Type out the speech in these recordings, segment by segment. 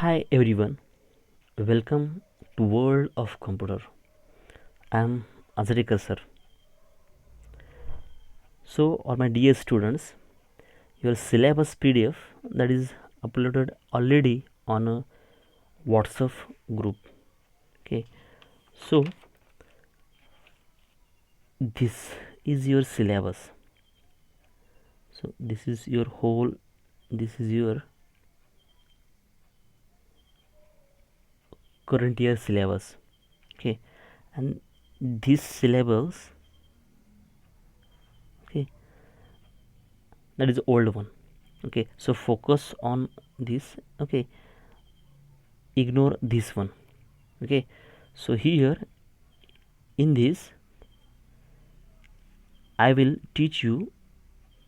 Hi everyone, welcome to World of Computer. I am Azarikar sir. So, all my dear students, your syllabus PDF that is uploaded already on a WhatsApp group. Okay, so this is your syllabus. So this is your whole. This is your current year syllabus. Okay, and this syllabus. Okay, that is old one. Okay, so focus on this. Okay, ignore this one. Okay, so here in this I will teach you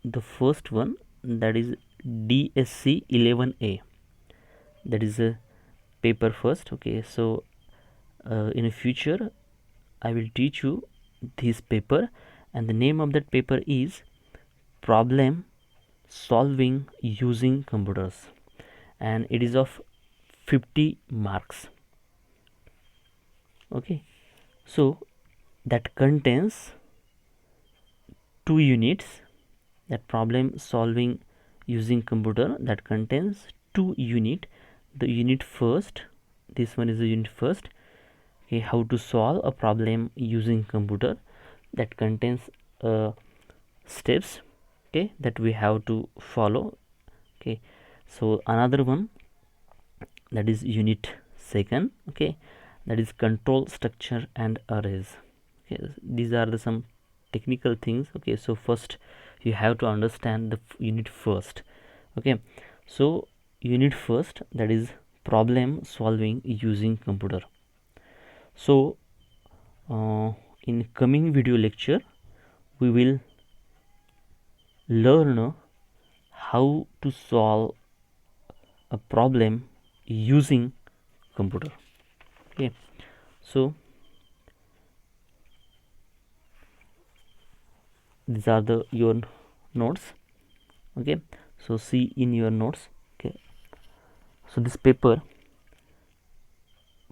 the first one, that is DSC 11A. That is a paper first. Okay, so in the future I will teach you this paper, and the name of that paper is problem solving using computers, and it is of 50 marks. Okay, so that contains 2 units. That problem solving using computer, that contains 2 unit. The unit first, this one is the unit first. Okay, how to solve a problem using computer, that contains steps, okay, that we have to follow. Okay, so another one, that is unit second. Okay, that is control structure and arrays. Okay, these are the some technical things. Okay, so first you have to understand the unit first. Okay, so unit first, that is problem solving using computer. So in coming video lecture we will learn how to solve a problem using computer. Okay, so these are the your notes. Okay, so see in your notes. Okay, so this paper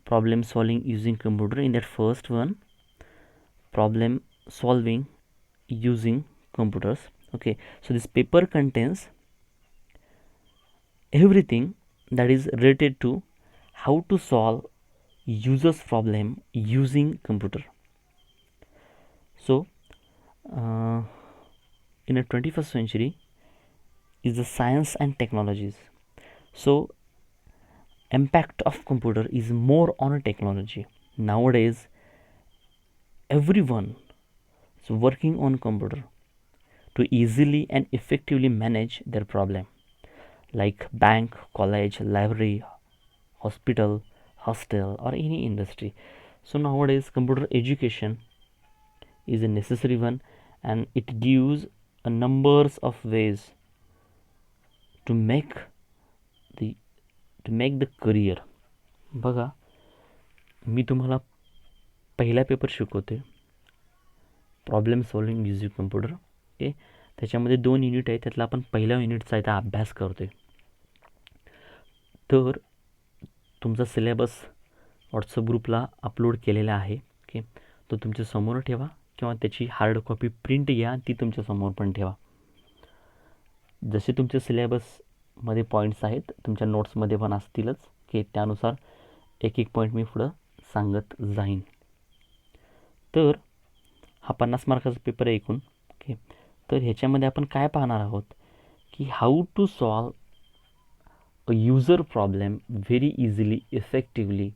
problem solving using computer, in that first one, problem solving using computers. Okay, so this paper contains everything that is related to how to solve users problem using computer. So in a 21st century is the science and technologies. So impact of computer is more on a technology. Nowadays everyone is working on computer to easily and effectively manage their problem, like bank, college, library, hospital, hostel, or any industry. So nowadays computer education is a necessary one, and it gives a numbers of ways to make the career. बघा, मी तुम्हाला पहिला paper शिकवते, problem solving using computer. Okay, त्याच्यामध्ये 2 unit आहे, त्यातला आपण पहिल्या युनिटचा इथं अभ्यास करतोय. तर तुमचा सिलेबस व्हॉट्सअप ग्रुपला अपलोड केलेला आहे. ओके, तो तुमच्या समोर ठेवा, किंवा त्याची हार्ड कॉपी प्रिंट घ्या, ती तुमच्या समोर पण ठेवा. जसे तुमच्या सिलेबसमध्ये पॉईंट्स आहेत, तुमच्या नोट्समध्ये पण असतीलच, की त्यानुसार एक एक पॉईंट मी पुढं सांगत जाईन. तर हा 50 मार्काचा पेपर आहे एकूण. ओके, तर ह्याच्यामध्ये आपण काय पाहणार आहोत, की how to solve a user problem very easily effectively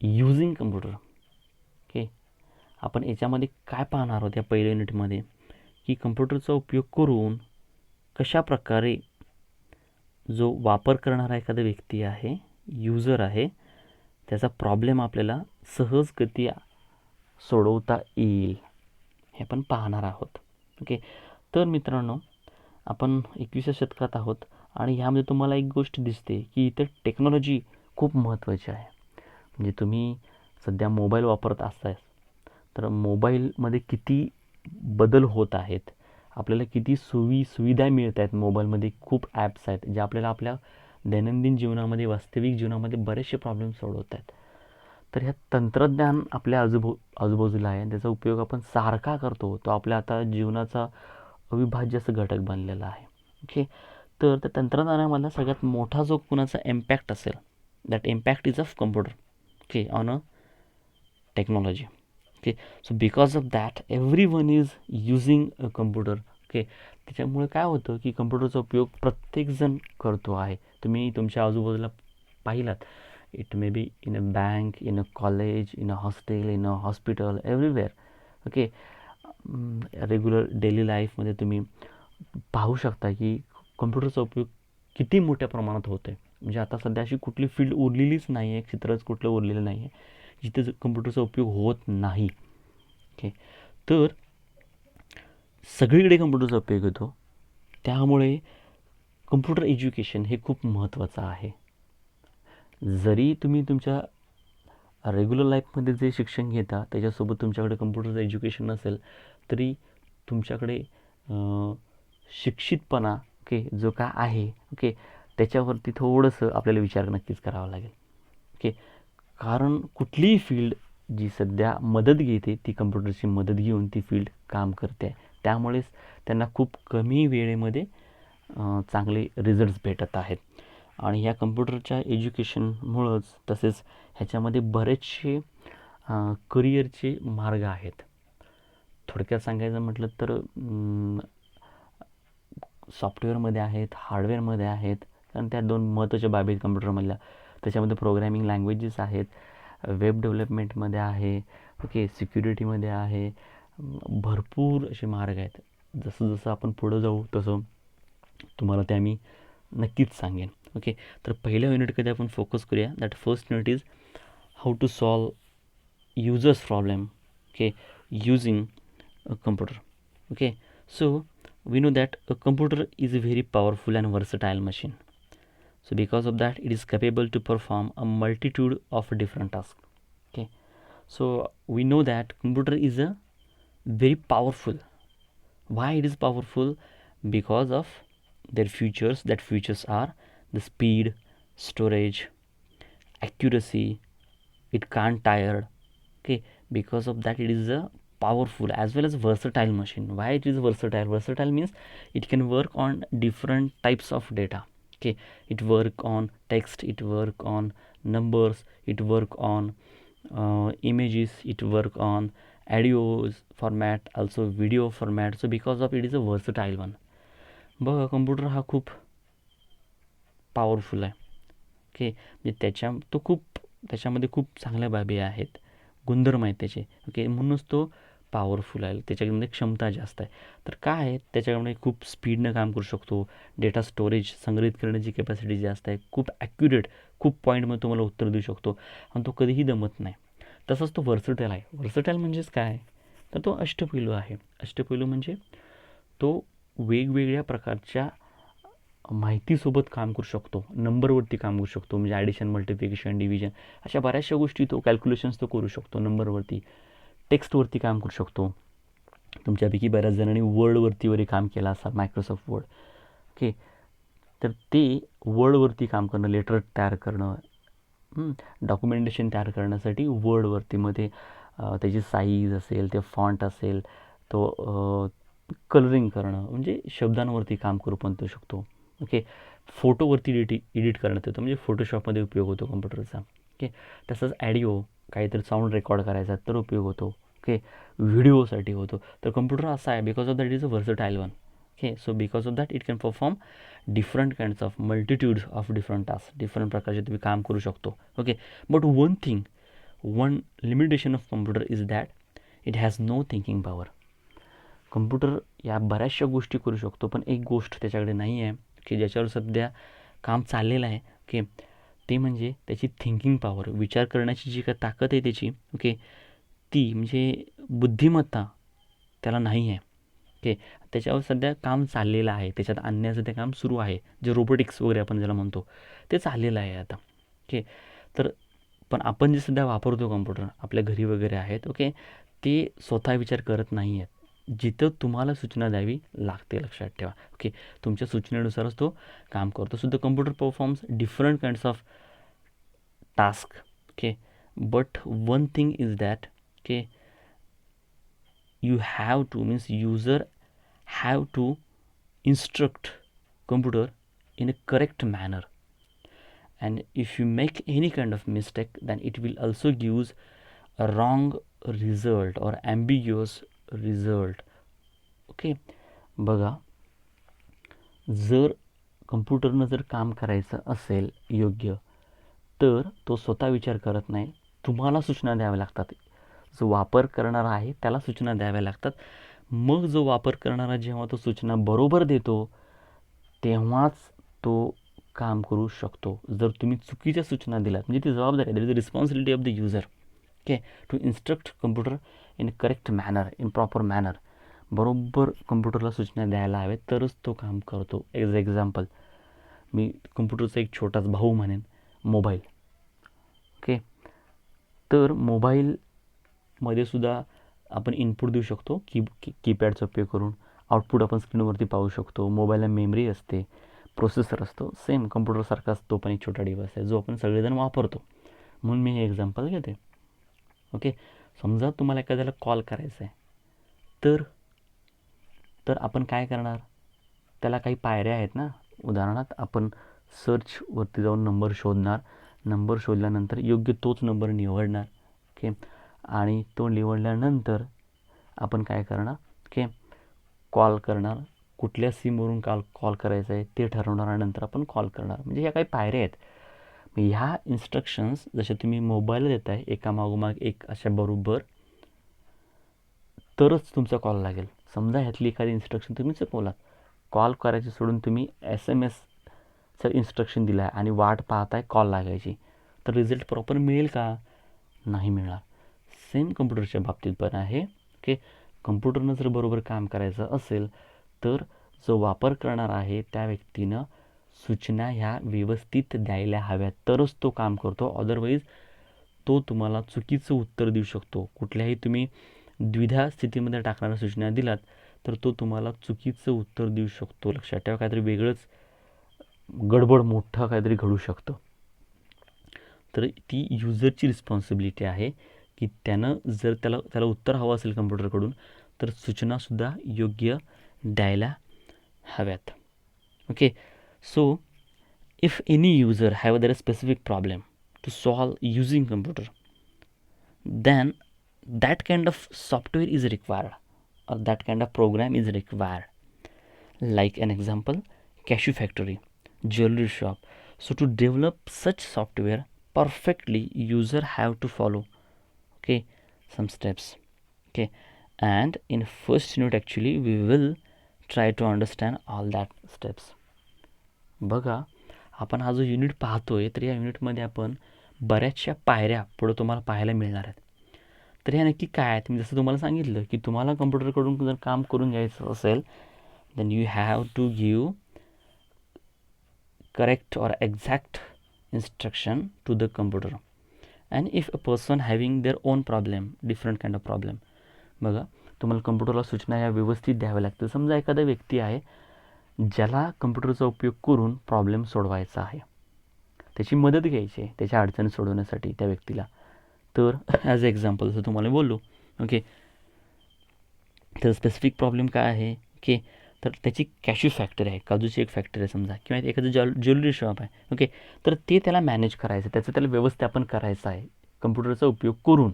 using computer. Okay, आपण याच्यामध्ये काय पाहणार आहोत या पहिल्या युनिटमध्ये, की कम्प्युटरचा उपयोग करून कशा प्रकारे जो वापर करणारा एखादा व्यक्ती आहे, यूजर आहे, त्याचा प्रॉब्लेम आपल्याला सहजगती सोडवता येईल, हे आपण पाहणार आहोत. ओके, तर मित्रांनो, आपण 21व्या शतकात आहोत, आणि ह्यामध्ये तुम्हाला एक गोष्ट दिसते, की इथं टेक्नॉलॉजी खूप महत्त्वाची आहे. म्हणजे तुम्ही सध्या मोबाईल वापरत असाल, तर मोबाईलमध्ये किती बदल होत आहेत, आपल्याला किती सुविधा मिळत आहेत. मोबाईलमध्ये खूप ॲप्स आहेत जे आपल्याला आपल्या दैनंदिन जीवनामध्ये, वास्तविक जीवनामध्ये बरेचसे प्रॉब्लेम सोडवत आहेत. तर ह्या तंत्रज्ञान आपल्या आजूबाजूला आहे आणि त्याचा उपयोग आपण सारखा करतो. तो आपल्या आता जीवनाचा अविभाज्य असं घटक बनलेला आहे. ओके, तर त्या तंत्रज्ञानामधला सगळ्यात मोठा जो कुणाचा इम्पॅक्ट असेल, that impact is of computer, okay, on a technology. Okay, so because of that every one is using a computer. Okay, त्याच्यामुळे काय होतं की कम्प्युटरचा उपयोग प्रत्येकजण करतो आहे. तुम्ही तुमच्या आजूबाजूला पाहिलात, it may be in a bank, in a college, in a hostel, in a hospital, everywhere. Okay, regular daily लाईफमध्ये तुम्ही पाहू शकता की कम्प्युटरचा उपयोग किती मोठ्या प्रमाणात होतो आहे. म्हणजे आता सध्या अशी कुठली फील्ड उरलेलीच नाही आहे, क्षेत्रच कुठलं उरलेलं नाही आहे जिथे कम्प्युटरचा उपयोग होत नाही. ओके, तर सगळीकडे कम्प्युटरचा उपयोग होतो. त्यामुळे कम्प्युटर एज्युकेशन हे खूप महत्त्वाचं आहे. जरी तुम्ही तुमच्या रेग्युलर लाईफमध्ये जे शिक्षण घेता त्याच्यासोबत तुमच्याकडे कम्प्युटरचं एज्युकेशन नसेल तरी तुमच्याकडे शिक्षितपणा, ओके, जो काय आहे, ओके, त्याच्यावरती थोडंसं आपल्याला विचार नक्कीच करावा लागेल. ओके, कारण कुठलीही फील्ड जी सध्या मदत घेते ती कम्प्युटरची मदत घेऊन ती फील्ड काम करते. त्यामुळेच त्यांना खूप कमी वेळेमध्ये चांगले रिझल्ट्स भेटत आहेत. आणि ह्या कम्प्युटरच्या एज्युकेशनमुळंच तसेच ह्याच्यामध्ये बरेचसे करिअरचे मार्ग आहेत. थोडक्यात सांगायचं म्हटलं तर सॉफ्टवेअरमध्ये आहेत, हार्डवेअरमध्ये आहेत, कारण त्या दोन महत्त्वाच्या बाबी आहेत कम्प्युटरमधल्या. त्याच्यामध्ये प्रोग्रॅमिंग लँग्वेजेस आहेत, वेब डेव्हलपमेंटमध्ये आहे, ओके, सिक्युरिटीमध्ये आहे. भरपूर असे मार्ग आहेत. जसं जसं आपण पुढं जाऊ तसं तुम्हाला ते आम्ही नक्कीच सांगेन. ओके, तर पहिल्या युनिटमध्ये आपण फोकस करूया. That first unit is how to solve users problem, okay, using a computer. Okay, so we know that a computer is a very powerful and versatile machine. So because of that, it is capable to perform a multitude of different tasks. Okay, so we know that computer is a very powerful. Why it is powerful? Because of their features. That features are the speed, storage, accuracy. It can't tire. Okay, because of that, it is a powerful as well as versatile machine. Why it is versatile? Versatile means it can work on different types of data. Okay, it work on text, it work on numbers, it work on images, it work on audio format, also video format. So because of it is a versatile one. बघा, computer हा खूप powerful आहे. Okay, म्हणजे त्याच्यामध्ये खूप चांगल्या बाबी आहेत, गुणधर्म आहेत त्याचे. ओके, म्हणूनच तो पॉवरफुल आहे, त्याच्यामध्ये क्षमता जास्त आहे. तर काय आहे, त्याच्यामध्ये खूप स्पीडनं काम करू शकतो. डेटा स्टोरेज संग्रहित करण्याची कॅपॅसिटी जास्त आहे. खूप ॲक्युरेट, खूप पॉईंटमध्ये तुम्हाला उत्तर देऊ शकतो आणि तो कधीही दमत नाही. तसंच तो व्हर्सटाईल आहे. व्हर्सटाईल म्हणजेच काय, तर तो अष्टपैलू आहे. अष्टपैलू म्हणजे तो वेगवेगळ्या प्रकारच्या माहितीसोबत काम करू शकतो, नंबरवरती काम करू शकतो. म्हणजे ॲडिशन, मल्टिप्लिकेशन, डिव्हिजन अशा बऱ्याचशा गोष्टी तो कॅल्क्युलेशन्स तो करू शकतो नंबरवरती. टेक्स्टवरती काम करू शकतो. तुमच्यापैकी बऱ्याच जणांनी वर्डवरती काम केलं असाल, मायक्रोसॉफ्ट वर्ड. ओके, तर ते वर्डवरती काम करणं, लेटर तयार करणं, डॉक्युमेंटेशन तयार करण्यासाठी वर्डवरतीमध्ये त्याची साईज असेल, ते फॉन्ट असेल, तो कलरिंग करणं, म्हणजे शब्दांवरती काम करू पण तो शकतो. ओके, फोटोवरती एडिट करण्यात येतो, म्हणजे फोटोशॉपमध्ये उपयोग होतो कम्प्युटरचा. ओके, तसंच ॲडिओ, काहीतरी साऊंड रेकॉर्ड करायचा तर उपयोग होतो. ओके, व्हिडिओसाठी होतो. तर कम्प्युटर असा आहे, because of that is a versatile one. Okay, so because of that it can perform different kinds of multitudes of different task. Different प्रकारचे तुम्ही काम करू शकतो. Okay, but one limitation of computer is that it has no thinking power. Computer या बऱ्याचशा गोष्टी करू शकतो, पण एक गोष्ट त्याच्याकडे नाही आहे की ज्याच्यावर सध्या काम चाललेलं आहे. ओके, ते म्हणजे त्याची थिंकिंग पॉवर, विचार करण्याची जी काय ताकद आहे त्याची, ओके, ती म्हणजे बुद्धिमत्ता त्याला नाही आहे. ओके, त्याच्यावर सध्या काम चाललेलं आहे, त्याच्यात आणण्याचं ते काम सुरू आहे, जे रोबोटिक्स वगैरे आपण ज्याला म्हणतो ते चाललेलं आहे आता. ओके, तर पण आपण जे सध्या वापरतो कम्प्युटर आपल्या घरी वगैरे आहेत, ओके, ते स्वतः विचार करत नाही आहेत. जिथं तुम्हाला सूचना द्यावी लागते, लक्षात ठेवा. ओके, तुमच्या सूचनेनुसारच तो काम करतो. So the computer performs different kinds of task. Okay, but one thing is that okay you have to means user have to instruct computer in a correct manner, and if you make any kind of mistake then it will also gives a wrong result or ambiguous result. Okay, बघा, जर कम्प्युटरनं जर काम करायचं असेल योग्य, तर तो स्वतः विचार करत नाही, तुम्हाला सूचना द्याव्या लागतात. जो वापर करणारा आहे त्याला सूचना द्याव्या लागतात. मग जो वापर करणारा जेव्हा तो सूचना बरोबर देतो तेव्हाच तो काम करू शकतो. जर तुम्ही चुकीच्या सूचना दिलात म्हणजे ती जबाबदारी, that is the responsibility of the user okay to instruct computer in correct manner, in proper manner. बरोबर कम्प्युटरला सूचना द्यायला हव्यात तरच तो काम करतो. ॲज एक्झाम्पल मी कम्प्युटरचा एक छोटाच भाऊ म्हणेन, मोबाईल. ओके, तर मोबाईलमध्ये सुद्धा आपण इनपुट देऊ शकतो कीपॅडचा उपयोग करून. आउटपुट आपण स्क्रीनवरती पाहू शकतो. मोबाईलला मेमरी असते, प्रोसेसर असतो. सेम कम्प्युटरसारखाच तो पण एक छोटा डिव्हाइस आहे जो आपण सगळेजण वापरतो. म्हणून मी हे एक्झाम्पल घेते. ओके, समजा तुम्हाला एखाद्याला कॉल करायचा आहे, तर आपण काय करणार, त्याला काही पायऱ्या आहेत ना. उदाहरणार्थ आपण सर्चवरती जाऊन नंबर शोधणार. नंबर शोधल्यानंतर योग्य तोच नंबर निवडणार. ओके, आणि तो निवडल्यानंतर आपण काय करणार, ओके कॉल करणार. कुठल्या सिमवरून कॉल करायचं आहे ते ठरवणार आणि नंतर आपण कॉल करणार. म्हणजे ह्या काही पायऱ्या आहेत. ह्या इन्स्ट्रक्शन्स जशा तुम्ही मोबाईलला देताय एकामागोमाग एक अशा बरोबर, तरच तुमचा कॉल लागेल. समजा ह्यातली एखादी इन्स्ट्रक्शन तुम्ही चुकवलात, कॉल करायची सोडून तुम्ही SMS इन्स्ट्रक्शन दिला आहे आणि वाट पाहताय कॉल लागायची, तर रिझल्ट प्रॉपर मिळेल का? नाही मिळणार. सेम कम्प्युटरच्या बाबतीत पण आहे. ओके, कम्प्युटरनं जर बरोबर काम करायचं असेल तर जो वापर करणार आहे त्या व्यक्तीनं सूचना ह्या व्यवस्थित द्यायला हव्यात तरच तो काम करतो. अदरवाईज तो तुम्हाला चुकीचं उत्तर देऊ शकतो. कुठल्याही तुम्ही द्विधा स्थितीमध्ये टाकणाऱ्या सूचना दिलात तर तो तुम्हाला चुकीचं उत्तर देऊ शकतो. लक्षात ठेवा, काहीतरी वेगळंच गडबड मोठं काहीतरी घडू शकतं. तर ती युजरची रिस्पॉन्सिबिलिटी आहे की त्यानं जर त्याला उत्तर हवं असेल कम्प्युटरकडून तर सूचनासुद्धा योग्य द्यायला हव्यात. Okay, so if any user have there a specific problem to solve using computer, then that kind of software is required or that kind of program is required. Like an example, cashew factory, jewelry shop. So to develop such software perfectly, user have to follow okay some steps. Okay, and in first unit actually we will try to understand all that steps. बघा, आपण हा जो unit पाहतोय तर या युनिटमध्ये आपण बऱ्याचशा पायऱ्या पुढे तुम्हाला पाहायला मिळणार आहेत. तर ह्या नक्की काय आहेत? मी जसं तुम्हाला सांगितलं की तुम्हाला कम्प्युटरकडून जर काम करून घ्यायचं असेल then you have to give correct or exact instruction to the computer. And if a person having their own problem, different kind of problem, बघा तुम्हाला कम्प्युटरला सूचना ह्या व्यवस्थित द्याव्या लागतील. समजा एखादा व्यक्ती आहे ज्याला कम्प्युटरचा उपयोग करून प्रॉब्लेम सोडवायचा आहे, त्याची मदत घ्यायची आहे त्याच्या अडचणी सोडवण्यासाठी त्या व्यक्तीला. तर ॲज अ एक्झाम्पल जसं तुम्हाला बोललो, ओके तर स्पेसिफिक प्रॉब्लेम काय आहे, ओके तर त्याची कॅश्यू फॅक्टरी आहे, काजूची एक फॅक्टरी आहे समजा, किंवा एखादं ज्वेलरी शॉप आहे. ओके, तर ते त्याला मॅनेज करायचं, त्याचं त्याला व्यवस्थापन करायचं आहे कम्प्युटरचा उपयोग करून.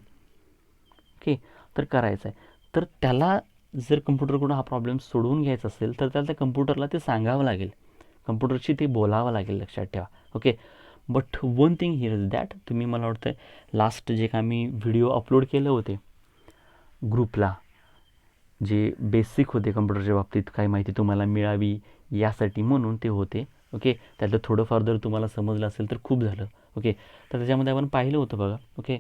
ओके, तर करायचं आहे. तर त्याला जर कम्प्युटरकडून हा प्रॉब्लेम सोडवून घ्यायचा असेल तर त्याला त्या कम्प्युटरला ते सांगावं लागेल, कम्प्युटरशी ते बोलावं लागेल. लक्षात ठेवा. Okay, but one thing here is that, तुम्ही मला वाटतं लास्ट जे का मी व्हिडिओ अपलोड केले होते ग्रुपला, जे बेसिक होते कम्प्युटरच्या बाबतीत काही माहिती तुम्हाला मिळावी यासाठी म्हणून ते होते. ओके, त्यातलं थोडंफार जर तुम्हाला समजलं असेल तर खूप झालं. ओके, तर त्याच्यामध्ये आपण पाहिलं होतं बघा. ओके,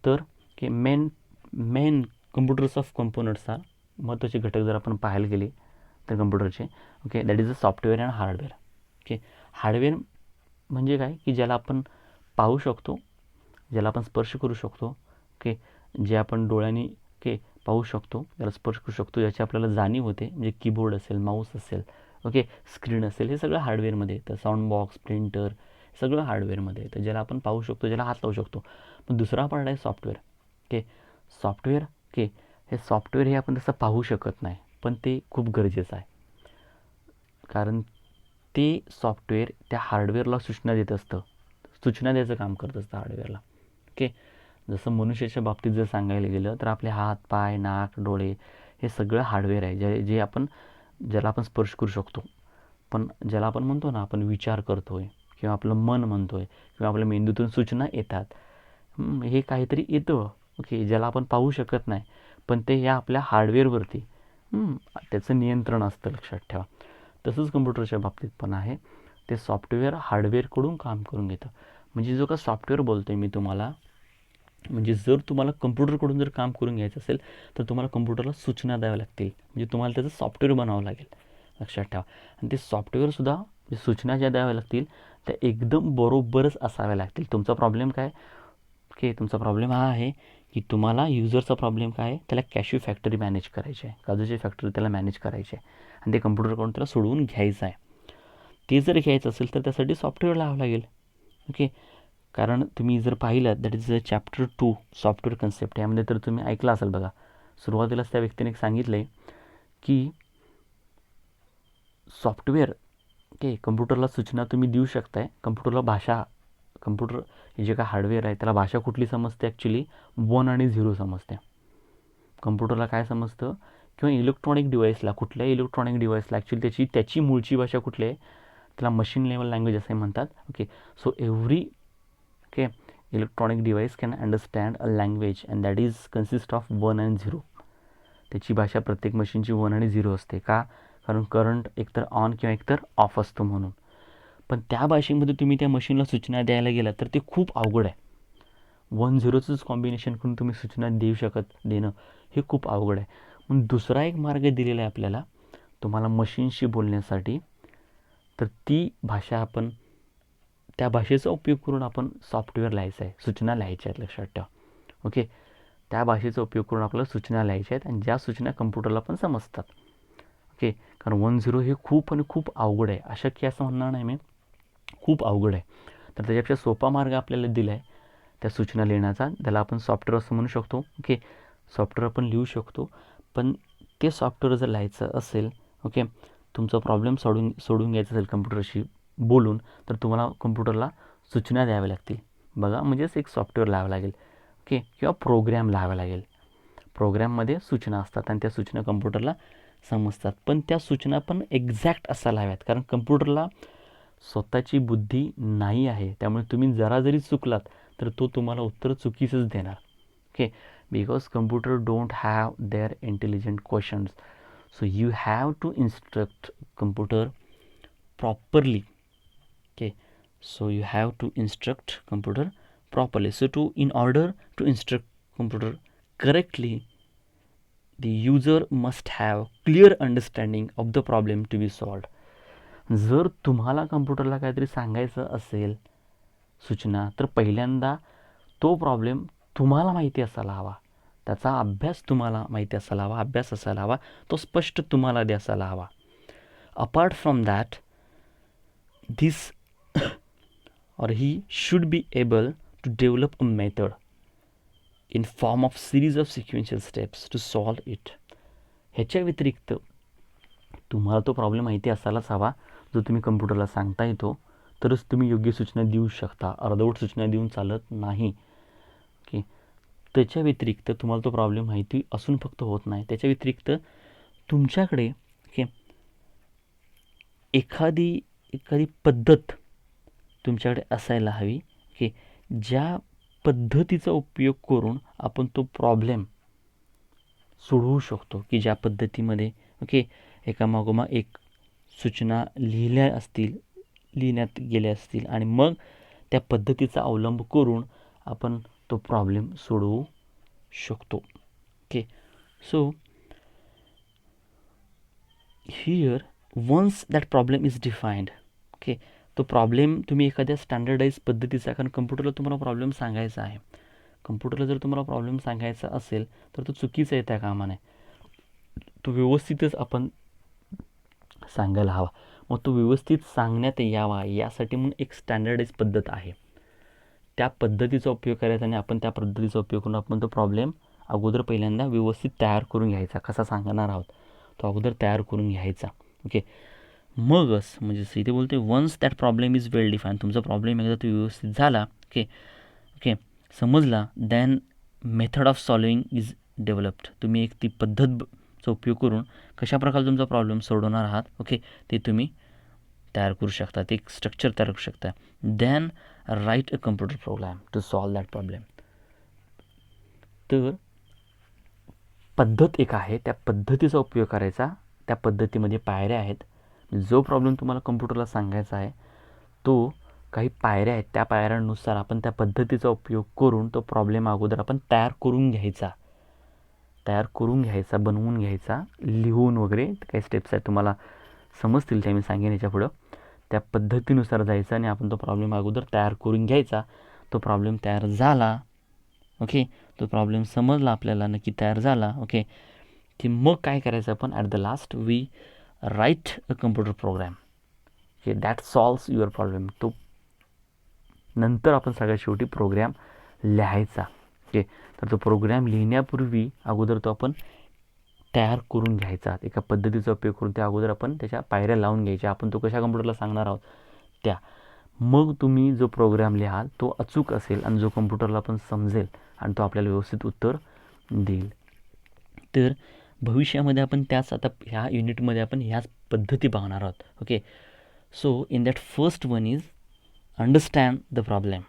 तर main computers of components are, महत्त्वाचे घटक जर आपण पाहायला गेले तर कम्प्युटरचे, okay that is a software and hardware. Okay, hardware म्हणजे काय की ज्याला आपण पाहू शकतो, ज्याला आपण स्पर्श करू शकतो, ओके जे आपण डोळ्यांनी ओके पाहू शकतो, त्याला स्पर्श करू शकतो, याची आपल्याला जाणीव होते. म्हणजे कीबोर्ड असेल, माऊस असेल, ओके, स्क्रीन असेल, हे सगळं हार्डवेअरमध्ये येतं. साऊंड बॉक्स, प्रिंटर, सगळं हार्डवेअरमध्ये येतं, ज्याला आपण पाहू शकतो, ज्याला हात लावू शकतो. पण दुसरा पार्ट आहे सॉफ्टवेअर. ओके, सॉफ्टवेअर, ओके, हे सॉफ्टवेअर हे आपण तसं पाहू शकत नाही, पण ते खूप गरजेचं आहे. कारण ते सॉफ्टवेअर त्या हार्डवेअरला सूचना देत असतं, सूचना द्यायचं काम करत असतं हार्डवेअरला. ओके, जसं मनुष्याच्या बाबतीत जर सांगायला गेलं तर आपले हात, पाय, नाक, डोळे हे सगळं हार्डवेअर आहे, ज्याला आपण स्पर्श करू शकतो. पण ज्याला आपण म्हणतो ना, आपण विचार करतोय किंवा आपलं मन म्हणतोय किंवा आपल्या मेंदूतून सूचना येतात, हे काहीतरी येतं, ओके, ज्याला आपण पाहू शकत नाही, पण ते या आपल्या हार्डवेअरवरती त्याचं नियंत्रण असतं, लक्षात ठेवा. तसंच कम्प्युटरच्या बाबतीत पण आहे, ते सॉफ्टवेअर हार्डवेअरकडून काम करून घेतं. म्हणजे जो का सॉफ्टवेअर बोलतोय मी तुम्हाला, म्हणजे जर तुम्हाला कम्प्युटरकडून जर काम करून घ्यायचं असेल तर तुम्हाला कम्प्युटरला सूचना द्याव्या लागतील, म्हणजे तुम्हाला त्याचं सॉफ्टवेअर बनावं लागेल, लक्षात ठेवा. आणि ते सॉफ्टवेअरसुद्धा सूचना ज्या द्याव्या लागतील त्या एकदम बरोबरच असाव्या लागतील. तुमचा प्रॉब्लेम काय, ओके, तुमचा प्रॉब्लेम हा आहे की तुम्हाला युजरचा प्रॉब्लेम काय आहे, त्याला कॅश्यू फॅक्टरी मॅनेज करायची आहे, काजूची फॅक्टरी त्याला मॅनेज करायची आहे आणि ते कम्प्युटरकडून त्याला सोडवून घ्यायचं आहे. ते जर घ्यायचं असेल तर त्यासाठी सॉफ्टवेअर लावावं लागेल. ओके, कारण तुम्ही जर पाहिलं that is chapter 2 software concept, यामध्ये तर तुम्ही ऐकलं असेल बघा, सुरुवातीलाच त्या व्यक्तीने सांगितलं आहे की सॉफ्टवेअर, ओके, कम्प्युटरला सूचना तुम्ही देऊ शकताय. कम्प्युटरला भाषा, कम्प्युटर हे जे काय हार्डवेअर आहे त्याला भाषा कुठली समजते, ॲक्च्युली 1 आणि 0 समजते. कम्प्युटरला काय समजतं किंवा इलेक्ट्रॉनिक डिव्हाइसला, कुठल्याही इलेक्ट्रॉनिक डिव्हाइसला ॲक्च्युली त्याची मूळची भाषा कुठली आहे, त्याला मशीन लेवल लँग्वेज असे म्हणतात. Okay, so every, okay, electronic device can understand a language and that is consist of 1 and 0. त्याची भाषा प्रत्येक मशीनची 1 आणि 0 असते. का? कारण करंट एकतर ऑन किंवा एकतर ऑफ असतो म्हणून. पण त्या भाषेमध्ये तुम्ही त्या मशीनला सूचना द्यायला गेला तर ते खूप अवघड आहे. 1-0चंच कॉम्बिनेशन करून तुम्ही सूचना देणं हे खूप अवघड आहे. म्हणून दुसरा एक मार्ग दिलेला आहे आपल्याला तुम्हाला मशीनशी बोलण्यासाठी. तर ती भाषा आपण, त्या भाषेचा उपयोग करून आपण सॉफ्टवेअर लिहायचं आहे, सूचना लिहायच्या आहेत, लक्षात ठेवा. ओके, त्या भाषेचा उपयोग करून आपल्याला सूचना लिहायच्या आहेत आणि ज्या सूचना कम्प्युटरला पण समजतात. ओके, कारण 1-0 हे खूप आणि खूप अवघड आहे, अशक्य असं म्हणणार नाही मी, खूप अवघड आहे. तर त्याच्यापेक्षा सोपा मार्ग आपल्याला दिला आहे त्या सूचना लिहिण्याचा, त्याला आपण सॉफ्टवेअर असं म्हणू शकतो. ओके, सॉफ्टवेअर आपण लिहू शकतो. पण ते सॉफ्टवेअर जर लिहायचं असेल, ओके, तुमचा प्रॉब्लेम सोडून घ्यायचा असेल कम्प्युटरशी बोलून, तर तुम्हाला कम्प्युटरला सूचना द्याव्या लागतील. बघा, म्हणजेच एक सॉफ्टवेअर लिहावं लागेल, ओके, किंवा प्रोग्रॅम लिहावा लागेल. प्रोग्रॅममध्ये सूचना असतात आणि त्या सूचना कम्प्युटरला समजतात. पण त्या सूचना पण एक्झॅक्ट असायला हव्यात, कारण कम्प्युटरला स्वतःची बुद्धी नाही आहे. त्यामुळे तुम्ही जरा जरी चुकलात तर तो तुम्हाला उत्तर चुकीचंच देणार. Okay, because computer don't have their intelligent questions. So you have to instruct computer properly. Okay, so you have to instruct computer properly. So in order to instruct computer correctly, the user must have clear understanding of the problem to be solved. जर तुम्हाला कम्प्युटरला काहीतरी सांगायचं असेल सूचना, तर पहिल्यांदा तो प्रॉब्लेम तुम्हाला माहिती असायला हवा, त्याचा अभ्यास तुम्हाला माहिती असायला हवा, अभ्यास असायला हवा, तो स्पष्ट तुम्हाला असायला हवा. Apart from that, this or he should be able to develop a method in form of series of sequential steps to solve it. ह्याच्या व्यतिरिक्त तुम्हाला तो प्रॉब्लेम माहिती असायलाच हवा, जो तुम्ही कम्प्युटरला सांगता येतो, तरच तुम्ही योग्य सूचना देऊ शकता. अर्धवट सूचना देऊन चालत नाही. ओके, त्याच्या व्यतिरिक्त तुम्हाला तो प्रॉब्लेम माहिती असून फक्त होत नाही. त्याच्या व्यतिरिक्त तुमच्याकडे, ओके, एखादी पद्धत तुमच्याकडे असायला हवी, की ज्या पद्धतीचा उपयोग करून आपण तो प्रॉब्लेम सोडवू शकतो, की ज्या पद्धतीमध्ये, ओके, एकामागोमाग एक सूचना लिहिण्यात गेल्या असतील आणि मग त्या पद्धतीचा अवलंब करून आपण तो प्रॉब्लेम सोडवू शकतो. Okay, so here once that problem is defined, okay, तो प्रॉब्लेम तुम्ही एखाद्या स्टँडर्डाइज पद्धतीचा, कारण कम्प्युटरला तुम्हाला प्रॉब्लेम सांगायचा आहे, कम्प्युटरला जर तुम्हाला प्रॉब्लेम सांगायचा असेल तर तो चुकीचा आहे त्या कामाने. तो व्यवस्थितच आपण सांगायला हवा. मग तो व्यवस्थित सांगण्यात यावा यासाठी म्हणून एक स्टँडर्डाइज पद्धत आहे. त्या पद्धतीचा उपयोग करायचा आणि आपण त्या पद्धतीचा उपयोग करून आपण तो प्रॉब्लेम अगोदर पहिल्यांदा व्यवस्थित तयार करून घ्यायचा. कसा सांगणार आहोत तो अगोदर तयार करून घ्यायचा. ओके. मगच म्हणजे इथे बोलते once that problem is well define. तुमचा प्रॉब्लेम एकदा तो व्यवस्थित झाला, ओके ओके समजला, then method of solving is developed. तुम्ही एक ती पद्धतचा उपयोग करून कशाप्रकारे तुमचा प्रॉब्लेम सोडवणार आहात, ओके, ते तुम्ही तयार करू शकता. ते एक स्ट्रक्चर तयार करू शकता. Then write a computer program to solve that problem. तर पद्धत एक आहे, त्या पद्धतीचा उपयोग करायचा. त्या पद्धतीमध्ये पायऱ्या आहेत. जो प्रॉब्लेम तुम्हाला कम्प्युटरला सांगायचा आहे तो काही पायऱ्या आहेत. त्या पायऱ्यांनुसार आपण त्या पद्धतीचा उपयोग करून तो प्रॉब्लेम अगोदर आपण तयार करून घ्यायचा, बनवून घ्यायचा, लिहून वगैरे. काही स्टेप्स आहेत तुम्हाला समजतील त्या मी सांगेन याच्या पुढं. त्या पद्धतीनुसार जायचं आणि आपण तो प्रॉब्लेम अगोदर तयार करून घ्यायचा. तो प्रॉब्लेम तयार झाला, ओके, तो प्रॉब्लेम समजला आपल्याला नक्की तयार झाला, ओके, की मग काय करायचं आपण at the last we write a computer program okay that solves your problem. तो नंतर आपण सगळ्यात शेवटी प्रोग्रॅम लिहायचा. ओके. तर तो प्रोग्रॅम लिहिण्यापूर्वी अगोदर तो आपण तयार करून घ्यायचा. एका पद्धतीचा उपयोग करून त्या अगोदर आपण त्याच्या पायऱ्या लावून घ्यायच्या. आपण तो कशा कम्प्युटरला सांगणार आहोत त्या. मग तुम्ही जो प्रोग्रॅम लिहाल तो अचूक असेल आणि जो कम्प्युटरला पण समजेल आणि तो आपल्याला व्यवस्थित उत्तर देईल. तर भविष्यामध्ये आपण त्याच आता ह्या युनिटमध्ये आपण ह्याच पद्धती पाहणार आहोत. Okay. So in that first one is understand the problem.